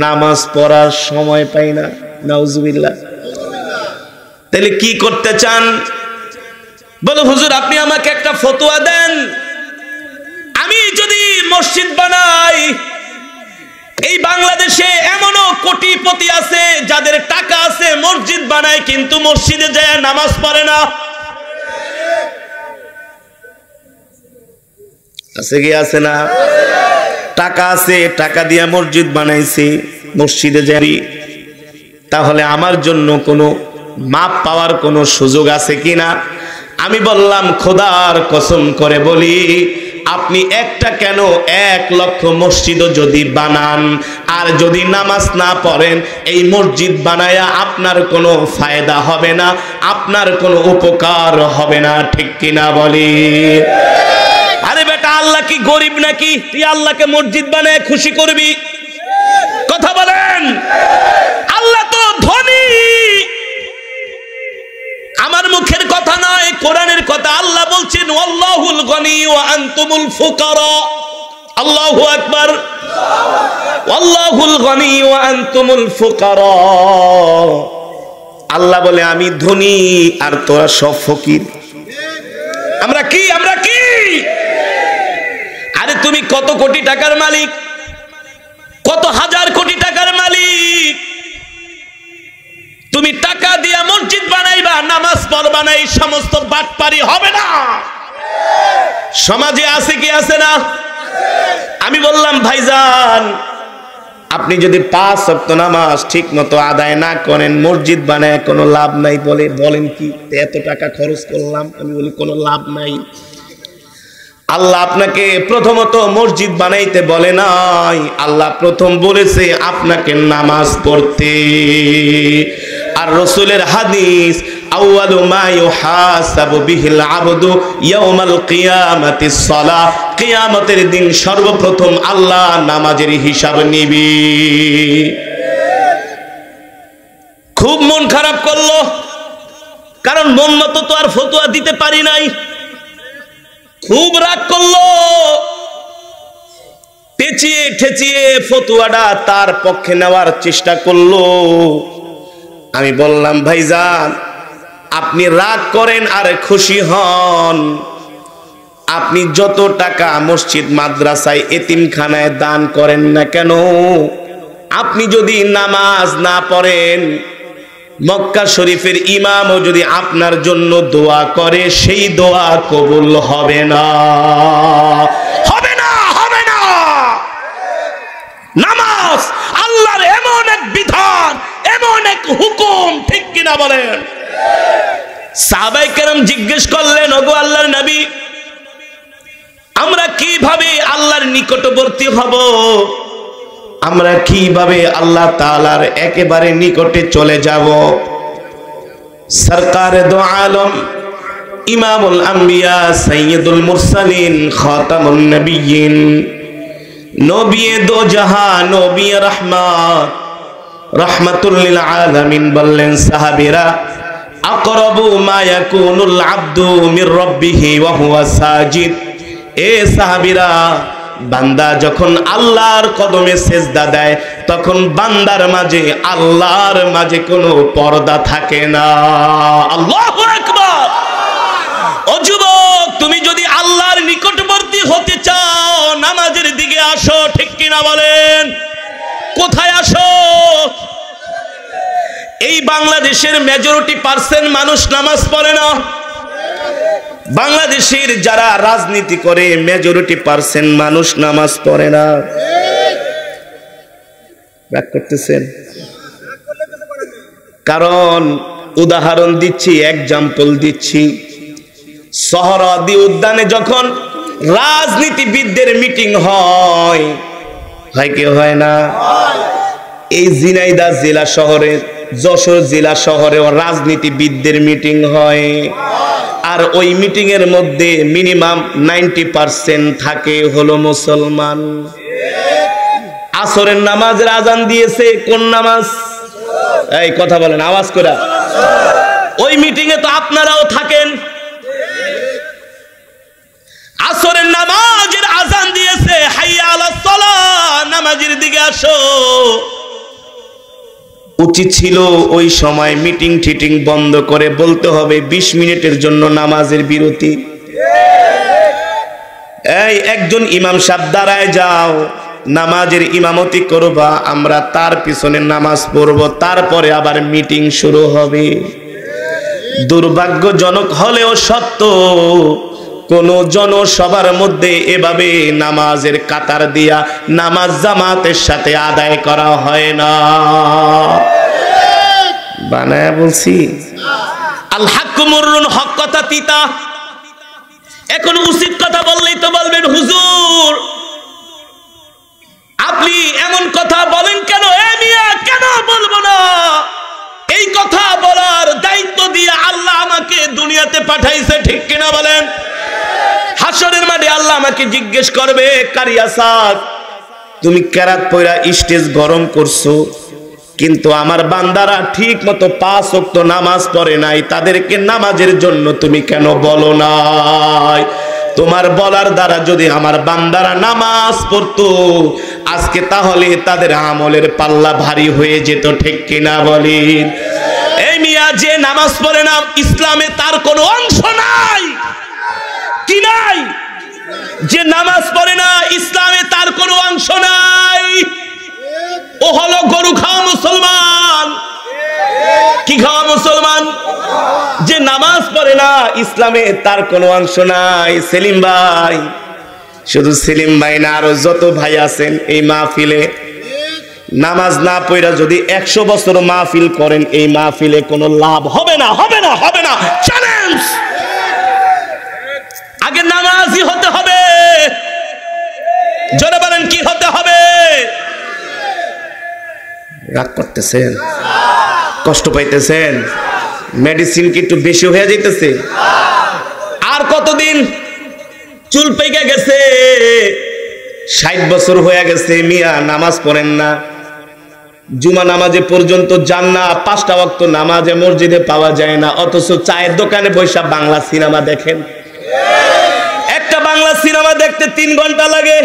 নামাজ পড়ার সময় পাই না। নাউজুবিল্লাহ। তাহলে কি করতে চান? বলো হুজুর আপনি আমাকে একটা ফতোয়া দেন, আমি যদি মসজিদ বানাই, এই বাংলাদেশে এমনও কোটিপতি আছে যাদের টাকা আছে, মসজিদ বানায় কিন্তু মসজিদে যায় নামাজ পড়ে না। আছে কি আছে না? টাকা আছে, টাকা দিয়ে মসজিদ বানাইছি, মসজিদে যাই। তাহলে আমার জন্য কোনো মাপ পাওয়ার কোনো সুযোগ আছে কিনা? আমি বললাম খোদার কসম করে বলি, আপনি একটা কেন 1 লক্ষ মসজিদও যদি বানান আর যদি নামাজ না পড়েন, এই মসজিদ বানায়া আপনার কোনো ফায়দা হবে না, আপনার কোনো উপকার হবে না। ঠিক কিনা বলি? আরে বেটা আল্লাহ কি গরিব নাকি তুই আল্লাহকে মসজিদ বানায় খুশি করবি? কথা বলেন। আল্লাহ তো ধনী। আমার মুখের কথা নয়, কোরআনের কথা। আল্লাহ বলছেন ওয়াল্লাহুল গনি ওয়া আনতুমুল ফুকারা। আল্লাহু আকবার। ওয়াল্লাহুল গনি ওয়া আনতুমুল ফুকারা। আল্লাহ বলে আমি ধনী আর তোরা সব ফকির। আমরা কি? আরে তুমি কত কোটি টাকার মালিক, কত হাজার কোটি টাকার মালিক, তুমি টাকা দিয়া মসজিদ বানাইবা, নামাজ পড়বা না, এই সমস্ত বাটপারি হবে না। সমাজে আছে কি আছে না? আমি বললাম ভাইজান আপনি যদি 5 ওয়াক্ত নামাজ ঠিক মতো আদায় না করেন, মসজিদ বানায় কোনো লাভ নাই। বলেন কি এত টাকা খরচ করলাম? আমি বলি কোনো লাভ নাই। আল্লাহ আপনাকে প্রথমত মসজিদ বানাইতে বলে নাই, আল্লাহ প্রথম বলেছে আপনাকে নামাজ পড়তে। আর রাসূলের হাদিস আউয়ালু মা ইউহাসাবু বিহিল আবদু ইয়াউমাল কিয়ামাতিস সালাহ, কিয়ামতের দিন সর্বপ্রথম আল্লাহ নামাজের হিসাব নিবে। খুব মন খারাপ করলো, কারণ মন মতো তো আর ফতোয়া দিতে পারি নাই। খুব রাগ করলো, পেঁচিয়ে ঠেচিয়ে ফতুয়াটা তার পক্ষে নেওয়ার চেষ্টা করলো। আমি বললাম ভাইজান আপনি রাগ করেন আর খুশি হন, আপনি যত টাকা মসজিদ মাদ্রাসায় এতিমখানায় দান করেন না কেন, আপনি যদি নামাজ না পড়েন, মক্কা শরীফের ইমামও যদি আপনার জন্য দোয়া করে, সেই দোয়া কবুল হবে না। নামাজ আল্লাহর এমন এক বিধান, এমন এক হুকুম। ঠিক কিনা বলেন? সাহাবায়ে কেরাম জিজ্ঞেস করলেন ওগো আল্লাহর নবী, আমরা কিভাবে আল্লাহর নিকটবর্তী হব? আমরা কিভাবে আল্লাহ তাআলার একেবারে নিকটে চলে যাব? সরকারে দো আলম, ইমামুল আম্বিয়া, সাইয়্যিদুল মুরসালিন, খাতামুন নবিয়্যিন, নবী দো জাহান, নবী রহমত, রহমাতুল লিল আলামিন বললেন সাহাবীরা আকরাবু মা ইয়াকুনুল আবদু মির রাব্বিহি ওয়া হুয়া সাজিদ। এ সাহাবীরা, বান্দা যখন আল্লাহর কদমে সেজদা দেয় তখন বান্দার মাঝে আল্লাহর মাঝে কোনো পর্দা থাকে না। আল্লাহু আকবার। ও যুবক, তুমি যদি আল্লাহর নিকটবর্তী হতে চাও নামাজের দিকে আসো, ঠিক কিনা বলেন? কোথায় আসো? এই বাংলাদেশের মেজরিটি পার্সেন্ট মানুষ নামাজ পড়ে না। বাংলাদেশের যারা রাজনীতি করে মেজরিটি পার্সেন্ট মানুষ নামাজ পড়ে না। রাগ করতেছেন? কারণ উদাহরণ দিচ্ছি, এক্সাম্পল দিচ্ছি। সোহরাওয়ার্দী উদ্যানে যখন রাজনীতিবিদদের মিটিং হয় কি হয় না? এই ঝিনাইদহ জেলা শহরে, যশোর জেলা শহরে রাজনীতিবিদদের মিটিং হয়। আর ওই মিটিং এর মধ্যে মিনিমাম 90% থাকে হলো মুসলমান। আসরের নামাজের আজান দিয়েছে কোন নামাজ? এই কথা বলেন আওয়াজ করে। ওই মিটিং এ তো আপনারাও থাকেন। আসরের নামাজের আজান দিয়েছে, হাইয়া আলাস সালাহ, নামাজের দিকে আসো। উচিত ছিল ওই সময় মিটিং টিটিং বন্ধ করে বলতে হবে 20 মিনিটের জন্য নামাজের বিরতি। এই একজন ইমাম সাহেব দাঁড়ায় যাও, নামাজের ইমামতি করবা, আমরা তার পিছনে নামাজ পড়বো, তারপরে আবার মিটিং শুরু হবে। দুর্ভাগ্যজনক হলেও সত্য, কোন জনসভার মধ্যে এভাবে নামাজের কাতার দিয়া নামাজ জামাতের সাথে আদায় করা হয় না। বানায় বলছি, আল হাক্কু মুররুন, হক কথা তিতা। এখন উচিত কথা বললেই তো বলবেন হুজুর আপনি এমন কথা বলেন কেন? এ মিয়া, কেন বলবো না? এই কথা বলার দায়িত্ব দিয়ে আল্লাহ আমাকে দুনিয়াতে পাঠাইছে, ঠিক কিনা বলেন? হাসরের মাঠে আল্লাহ আমাকে জিজ্ঞেস করবে, কারিয়া সাদ, তুমি কেরাত পয়রা স্টেজ গরম করছো, কিন্তু আমার বান্দারা ঠিক মতো 5 ওয়াক্ত নামাজ পড়ে নাই, তাদেরকে নামাজের জন্য তুমি কেন বলো নাই? তোমার বলার দ্বারা যদি আমার বান্দারা নামাজ পড়তো আজকে, তাহলে তাদের আমলের পাল্লা ভারী হয়ে যেত, ঠিক কিনা বলেন? এই মিয়া, যে নামাজ পড়ে না ইসলামে তার কোনো অংশ নাই। কি নাই? যে নামাজ পড়ে না ইসলামে তার কোনো অংশ নাই। ও হলো গরু খাওয়া মুসলমান। কি খাওয়া মুসলমান? যে নামাজ পড়ে না ইসলামে তার কোনো অংশ নাই। সেলিম ভাই, শুধু সেলিম ভাই না, আরো যত ভাই আছেন এই মাহফিলে, নামাজ না পড়া যদি 100 বছর মাহফিল করেন, এই মাহফিলে কোনো লাভ হবে না, হবে না, হবে না। চ্যালেঞ্জ। আগে নামাজি হতে হবে। জোরে বলেন, কি হতে হবে? রাগ করতেছেন? কষ্ট পাইতেছেন? মেডিসিন কি একটু বেশি হয়ে যাইতেছে? আর কতদিন? চুল পেকে গেছে, 60 বছর হয়ে গেছে, মিয়া নামাজ পড়েন না। জুমা নামাজে পর্যন্ত যান না, 5টা ওয়াক্ত নামাজে মসজিদে পাওয়া যায় না, অথচ চায়ের দোকানে বসে বাংলা সিনেমা দেখেন। একটা বাংলা সিনেমা দেখতে 3 ঘন্টা লাগে।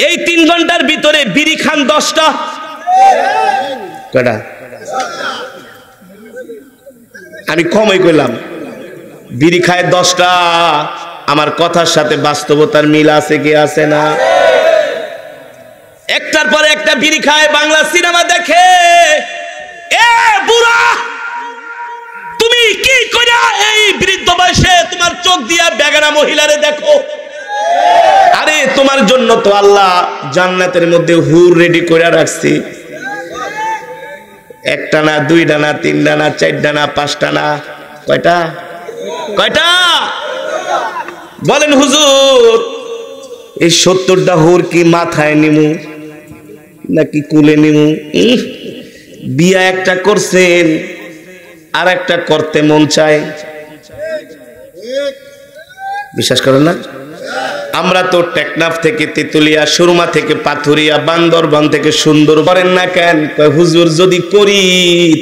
এই 3 ঘন্টার ভিতরে বিড়ি খান 10টা। কয়টা? আমি কমই কইলাম, বিড়ি খায় 10টা। আমার কথার সাথে বাস্তবতার মিল আছে কি আছে না? একটার পরে একটা বিড়ি খায়, বাংলা সিনেমা দেখে। এ বুড়া, তুমি কি কইরা এই বৃদ্ধ বয়সে তোমার চোখ দিয়া বেগানা মহিলারে দেখো? আরে তোমার জন্য তো আল্লাহ জান্নাতের মধ্যে হুর রেডি করে রাখছি। 1টা না, 2টা না, 3টা না, 4টা না, 5টা না, কয়টা? কয়টা বলেন হুজুর? এই 70টা হুর কি মাথায় নিমু নাকি কুলে নিমু? বিয়া একটা করছেন, আর একটা করতে মন চায়। বিশ্বাস করেন না? আমরা তো টেকনাফ থেকে তেতুলিয়া, সুরমা থেকে পাথুরিয়া, বান্দরবান থেকে সুন্দর করেন না কেন? হুজুর যদি করি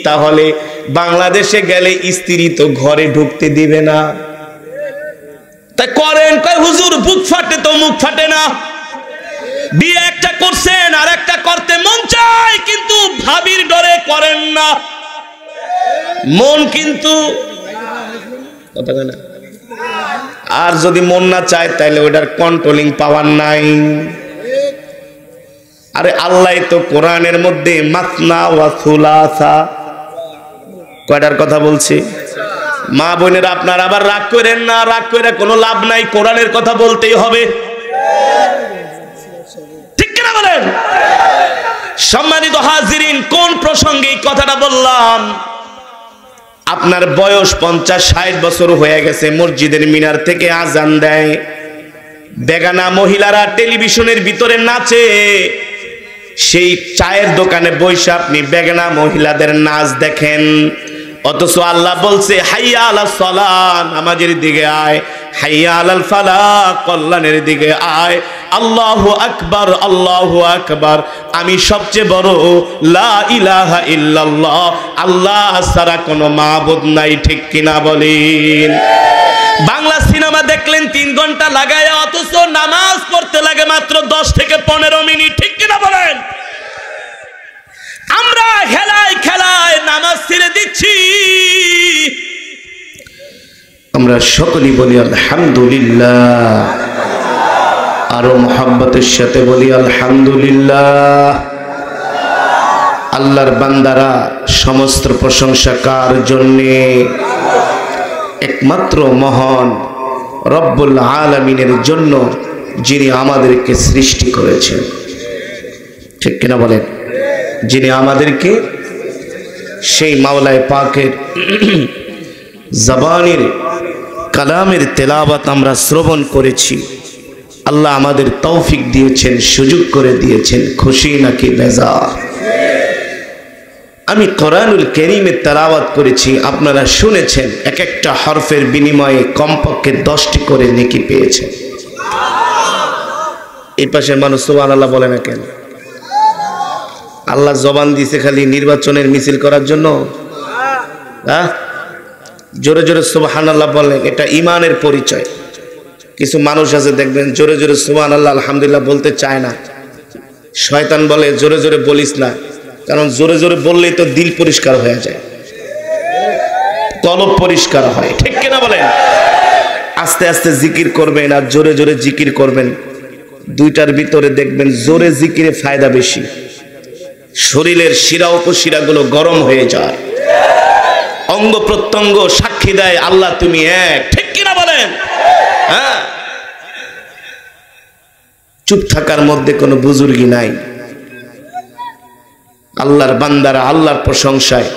তাহলে বাংলাদেশে গেলে স্ত্রী তো ঘরে ঢুকতে দিবে না, তাই করেন। হুজুর বুক ফাটে তো মুখ ফাটে না। বিয়ে একটা করছেন আর একটা করতে মন চায়, কিন্তু ভাবির ডরে করেন না। মন কিন্তু কথা না, আর যদি মন না চায় তাহলে ওটার কন্ট্রোলিং পাওয়ার নাই। আরে আল্লাহ তো কোরআনের মধ্যে মাসনা ওয়া সুলাসা কয়টার কথা বলছে? মা বোনেরা আপনারা আবার রাগ করেন না, রাগ করে কোনো লাভ নাই, কোরআনের কথা বলতেই হবে, ঠিক কিনা বলেন? সম্মানিত হাজিরিন, কোন প্রসঙ্গে এই কথাটা বললাম? আপনার বয়স 50-60 বছর হয়ে গেছে, মসজিদের মিনার থেকে আজান দেয়, বেগানা মহিলারা টেলিভিশনের ভিতরে নাচে, সেই চায়ের দোকানে বসে আপনি বেগানা মহিলাদের নাচ দেখেন। অথচ আল্লাহ বলছে হাইয়া আলাস সালাহ, নামাজের দিকে আয়, হাইয়া আলাল ফালাহ, কল্যাণের দিকে আয়, আল্লাহু আকবার, আল্লাহু আকবার, আমি সবচেয়ে বড়, লা ইলাহা ইল্লাল্লাহ, আল্লাহ ছাড়া কোনো মাবুদ নাই, ঠিক কিনা বলেন? বাংলা সিনেমা দেখলেন 3 ঘন্টা লাগায়, অথচ নামাজ পড়তে লাগে মাত্র 10 থেকে 15 মিনিট, ঠিক কিনা বলেন? আমরা খেলায় খেলায় নামাজ ছেড়ে দিচ্ছি। আমরা সকলেই বলি আলহামদুলিল্লাহ, আরো মোহাব্বতের সাথে বলি আলহামদুলিল্লাহ। আল্লাহর বান্দারা, সমস্ত প্রশংসা কার জন্যে? একমাত্র মহান রব্বুল আলামিনের জন্য, যিনি আমাদেরকে সৃষ্টি করেছেন, ঠিক কিনা বলেন? যিনি আমাদেরকে, সেই মাওলায়ে পাকের জবানের কালামের তেলাওয়াত আমরা শ্রবণ করেছি। আল্লাহ আমাদের তৌফিক দিয়েছেন, সুযোগ করে দিয়েছেন, খুশি নাকি বেজার? আমি কোরআনুল কারীমের তেলাওয়াত করেছি, আপনারা শুনেছেন, এক একটা হরফের বিনিময়ে কমপক্ষে 10টি করে নেকি পেয়েছেন। এই পাশের মানুষ সুবহানাল্লাহ বলে না কেন? আল্লাহ জবান দিয়েছে খালি নির্বাচনের মিছিল করার জন্য? হ্যাঁ, জোরে জোরে সুবহানাল্লাহ বলেন, এটা ঈমানের পরিচয়। কিছু মানুষ আছে দেখবেন জোরে জোরে সুবহানাল্লাহ আলহামদুলিল্লাহ বলতে চায় না। শয়তান বলে জোরে জোরে বলিস না, কারণ জোরে জোরে বললেই তো দিল পরিষ্কার হয়ে যায়, কলব পরিষ্কার হয়, ঠিক কিনা বলেন? আস্তে আস্তে জিকির করবেন আর জোরে জোরে জিকির করবেন, দুইটার ভিতরে দেখবেন জোরে জিকিরে ফায়দা বেশি। শরীরের শিরা উপশিরাগুলো গরম হয়ে যায়, অঙ্গ প্রত্যঙ্গ সাক্ষী দেয় আল্লাহ তুমি এক, ঠিক কিনা বলেন? হ্যাঁ, চুপ থাকার মধ্যে কোনো বুজুর্গি নাই। আল্লাহর বান্দারা আল্লাহর প্রশংসায়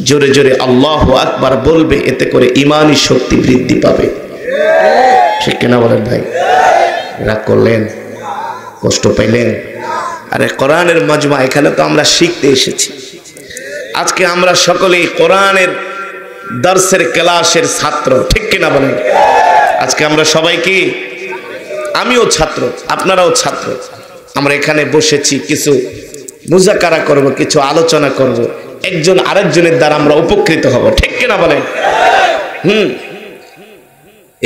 জোরে জোরে আল্লাহু আকবার বলবে, এতে করে ঈমানি শক্তি বৃদ্ধি পাবে, ঠিক কিনা বলেন? ভাই রাগ করলেন, কষ্ট পাইলেন? আরে কোরআনের মজমা, এখানে তো আমরা শিখতে এসেছি। আজকে আমরা সকলেই কোরআনের দর্শের ক্লাসের ছাত্র, ঠিক কিনা বলেন? আজকে আমরা সবাই কি, আমিও ছাত্র, আপনারাও ছাত্র। আমরা এখানে বসেছি, কিছু মুজাকারা করব, কিছু আলোচনা করব, একজন আরেকজনের দ্বারা আমরা উপকৃত হব, ঠিক কিনা বলেন?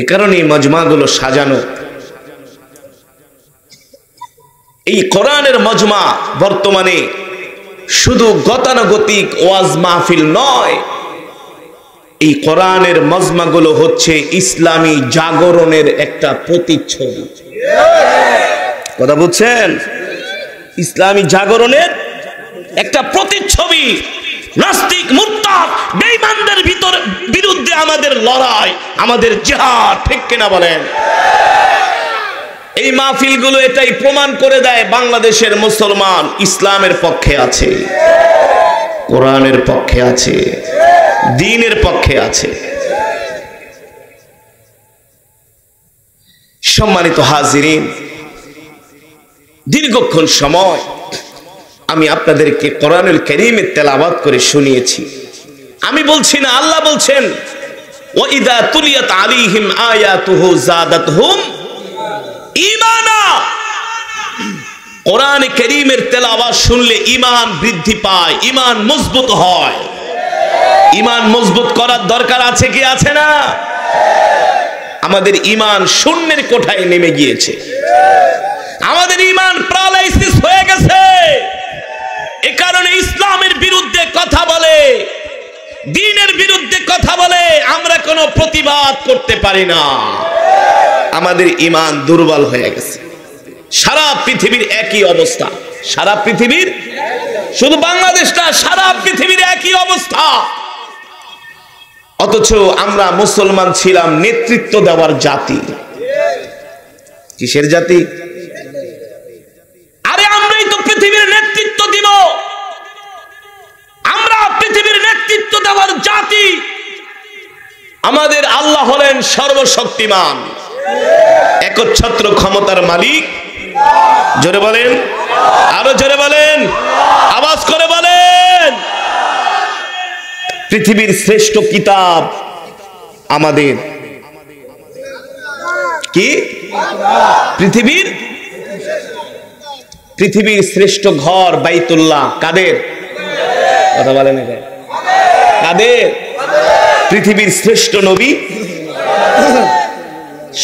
এ কারণে এই মজমাগুলো সাজানো। এই কোরআনের মজমা বর্তমানে শুধু গতানুগতিক ওয়াজ মাহফিল নয়, এই কোরআনের মজমাগুলো হচ্ছে ইসলামী জাগরণের একটা প্রতিচ্ছবি। কথা বুঝছেন? ইসলামী জাগরণের একটা প্রতিচ্ছবি। নাস্তিক মুরতাদ বেঈমানদের বিরুদ্ধে আমাদের লড়াই, আমাদের জিহাদ, ঠিক কিনা বলেন? এই মাহফিলগুলো এটাই প্রমাণ করে দেয়, বাংলাদেশের মুসলমান ইসলামের পক্ষে আছে, কোরআনের পক্ষে আছে, দ্বীনের পক্ষে আছে। সম্মানিত হাজিরিন, দীর্ঘক্ষণ সময় আমি আপনাদেরকে কোরআনুল কারীমের তেলাওয়াত করে শুনিয়েছি। আমি বলছি না, আল্লাহ বলছেন ওয়া ইযা তুলিয়াত আলাইহিম আয়াতুহু যাদাতহুম ঈমানা। কোরআন কারীমের তেলাওয়াত শুনলে ঈমান বৃদ্ধি পায়, ঈমান মজবুত হয়। ঈমান মজবুত করার দরকার আছে কি আছে না? আমাদের ঈমান শূন্যের কোঠায় নেমে গিয়েছে, আমাদের ঈমান প্যারালাইসিস হয়ে গেছে। এ কারণে ইসলামের বিরুদ্ধে কথা বলে, দ্বীনের বিরুদ্ধে কথা বলে আমরা কোনো প্রতিবাদ করতে পারি না। আমাদের ঈমান দুর্বল হয়ে গেছে। সারা পৃথিবীর একই অবস্থা, সারা পৃথিবীর, শুধু বাংলাদেশ না, সারা পৃথিবীর একই অবস্থা। অথচ আমরা মুসলমান ছিলাম নেতৃত্ব দেওয়ার জাতি। কিসের জাতি? আরে আমরাই তো পৃথিবীর নেতৃত্ব দিব, আমরা পৃথিবীর নেতৃত্ব দেওয়ার জাতি। আমাদের আল্লাহ হলেন সর্বশক্তিমান, একচ্ছত্র ক্ষমতার মালিক। জোরে বলেন, আরো জোরে বলেন, আওয়াজ করে বলেন। পৃথিবীর শ্রেষ্ঠ কিতাব আমাদের কি? পৃথিবীর শ্রেষ্ঠ ঘর বাইতুল্লাহ কাদের? কথা বলেন, কাদের? পৃথিবীর শ্রেষ্ঠ নবী।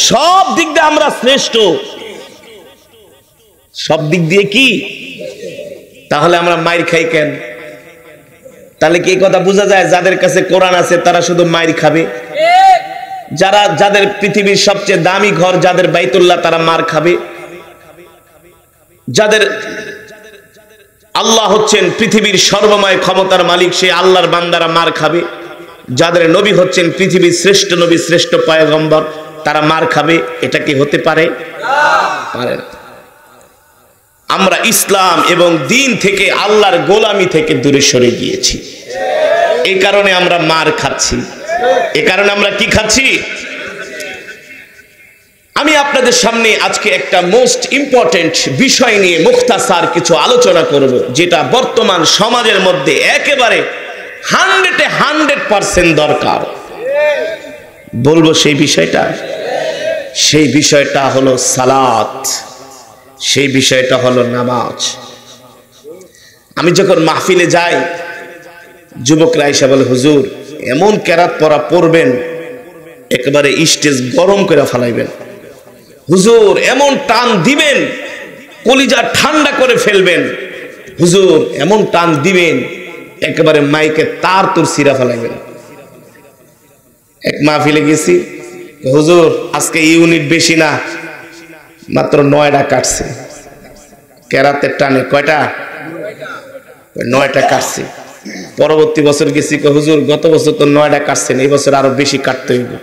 সব দিক দিয়ে আমরা শ্রেষ্ঠ, সব দিক দিয়ে কি? তাহলে আমরা মাইর খাই কেন? তাহলে কি এই কথা বোঝা যায় যাদের কাছে কোরআন আছে তারা শুধু মাইর খাবে? যাদের পৃথিবীর সবচেয়ে দামি ঘর যাদের বাইতুল্লাহ, তারা মার খাবে? যাদের আল্লাহ হচ্ছেন পৃথিবীর সর্বময় ক্ষমতার মালিক, সেই আল্লাহর বান্দারা মার খাবে? যাদের নবী হচ্ছেন পৃথিবীর শ্রেষ্ঠ নবী, শ্রেষ্ঠ পয়গম্বর, তারা মার খাবে? এটা কি হতে পারে? পারে না। আমরা ইসলাম এবং দ্বীন থেকে, আল্লাহর গোলামি থেকে দূরে সরে গিয়েছি। এই কারণে আমরা মার খাচ্ছি। এই কারণে আমরা কি খাচ্ছি? আমি আপনাদের সামনে আজকে একটা মোস্ট ইম্পর্টেন্ট বিষয় নিয়ে মুখতাসার কিছু আলোচনা করব, যেটা বর্তমান সমাজের মধ্যে একেবারে 100% দরকার। বলবো সেই বিষয়টা হলো সালাত, সেই বিষয়টা হলো নামাজ। আমি যখন মাহফিলে যাই, যুবকরা এসে বলে, হুজুর এমন কেরাত পড়া পড়বেন একেবারে স্টেজ গরম করে ফেলাইবেন, হুজুর এমন টান দিবেন কলিজা ঠান্ডা করে ফেলবেন, হুজুর এমন টান দিবেন একেবারে মাইকে তার তোর সিরা ফেলাইবেন। এক মাহফিলে গেছি, হুজুর আজকে ইউনিট বেশি না, মাত্র 9টা কাটছে। কেরাতের টানে কয়টা? 9টা কাটছে। পরবর্তী বছর গেছি, হুজুর গত বছর তো 9টা কাটছেন, এই বছর আরো বেশি কাটতে হইব।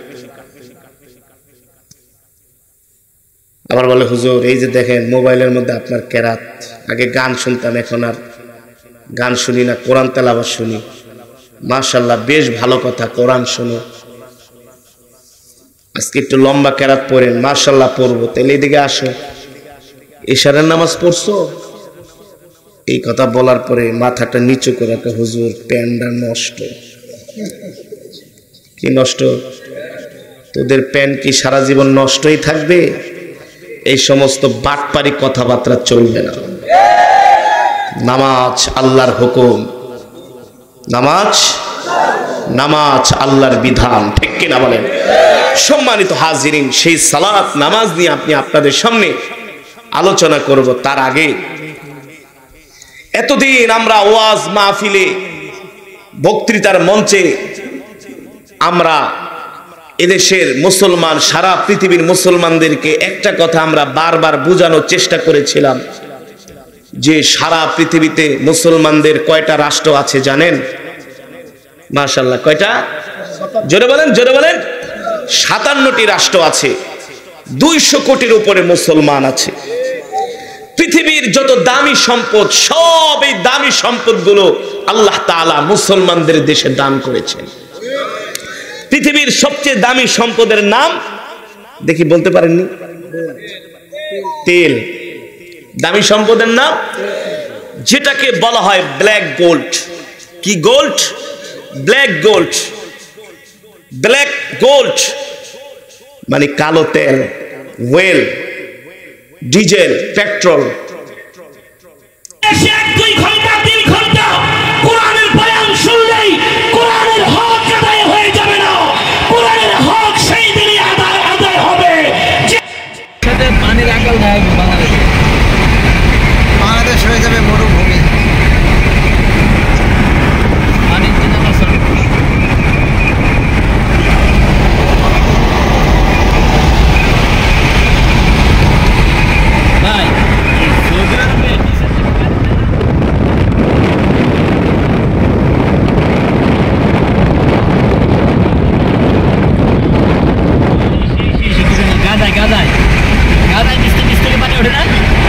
আবার বলে, হুজুর এই যে দেখেন মোবাইলের মধ্যে আপনার কেরাত, আগে গান শুনতাম, এখন আর গান শুনি না, কোরআন তেলাওয়াত শুনি। মাশাআল্লাহ, বেশ ভালো কথা, কোরআন শোনো, আজকে একটু লম্বা কেরাত পড়েন। মাশাআল্লাহ, পড়বো। তাহলে এদিকে আসো, ইশারার নামাজ পড়ছো? এই কথা বলার পরে মাথাটা নিচু করে, হুজুর প্যান্টটা নষ্ট। কি নষ্ট? তোদের প্যান্ট কি সারা জীবন নষ্টই থাকবে? এই সমস্ত বাটপারি কথাবার্তা চলবে না। নামাজ আল্লাহর হুকুম, নামাজ আল্লাহর বিধান, ঠিক কিনা বলেন? সম্মানিত হাজিরিন, সেই সালাত নামাজ নিয়ে আপনাদের সামনে আলোচনা করব। তার আগে এতদিন আমরা ওয়াজ মাহফিলে, বক্তৃতার মঞ্চে আমরা এদেশের মুসলমান, সারা পৃথিবীর মুসলমানদেরকে একটা কথা আমরা বারবার বোঝানোর চেষ্টা করেছিলাম যে সারা পৃথিবীতে মুসলমানদের কয়টা রাষ্ট্র আছে জানেন? মাশাআল্লাহ, কয়টা? জোরে বলেন, জোরে বলেন। 57টি রাষ্ট্র আছে, 200 কোটির উপরে মুসলমান আছে। পৃথিবীর যত দামি সম্পদ, সব এই দামি সম্পদগুলো আল্লাহ তাআলা মুসলমানদের দেশে দান করেছেন। পৃথিবীর সবচেয়ে দামি সম্পদের নাম দেখি, বলতে পারেননি? তেল। দামি সম্পদের নাম, যেটাকে বলা হয় ব্ল্যাক গোল্ড। কি gold? Black gold. Black gold মানে কালো তেল, ওয়েল, ডিজেল, পেট্রোল। এসে 1-2 ঘন্টা 3 ঘন্টা কোরআনের বয়ান শুনলেই কোরআনের হক আদায় হয়ে যাবে না। কোরআনের হক সেই দিনই আদায় হবে। সাথে পানির আকাল গায়ে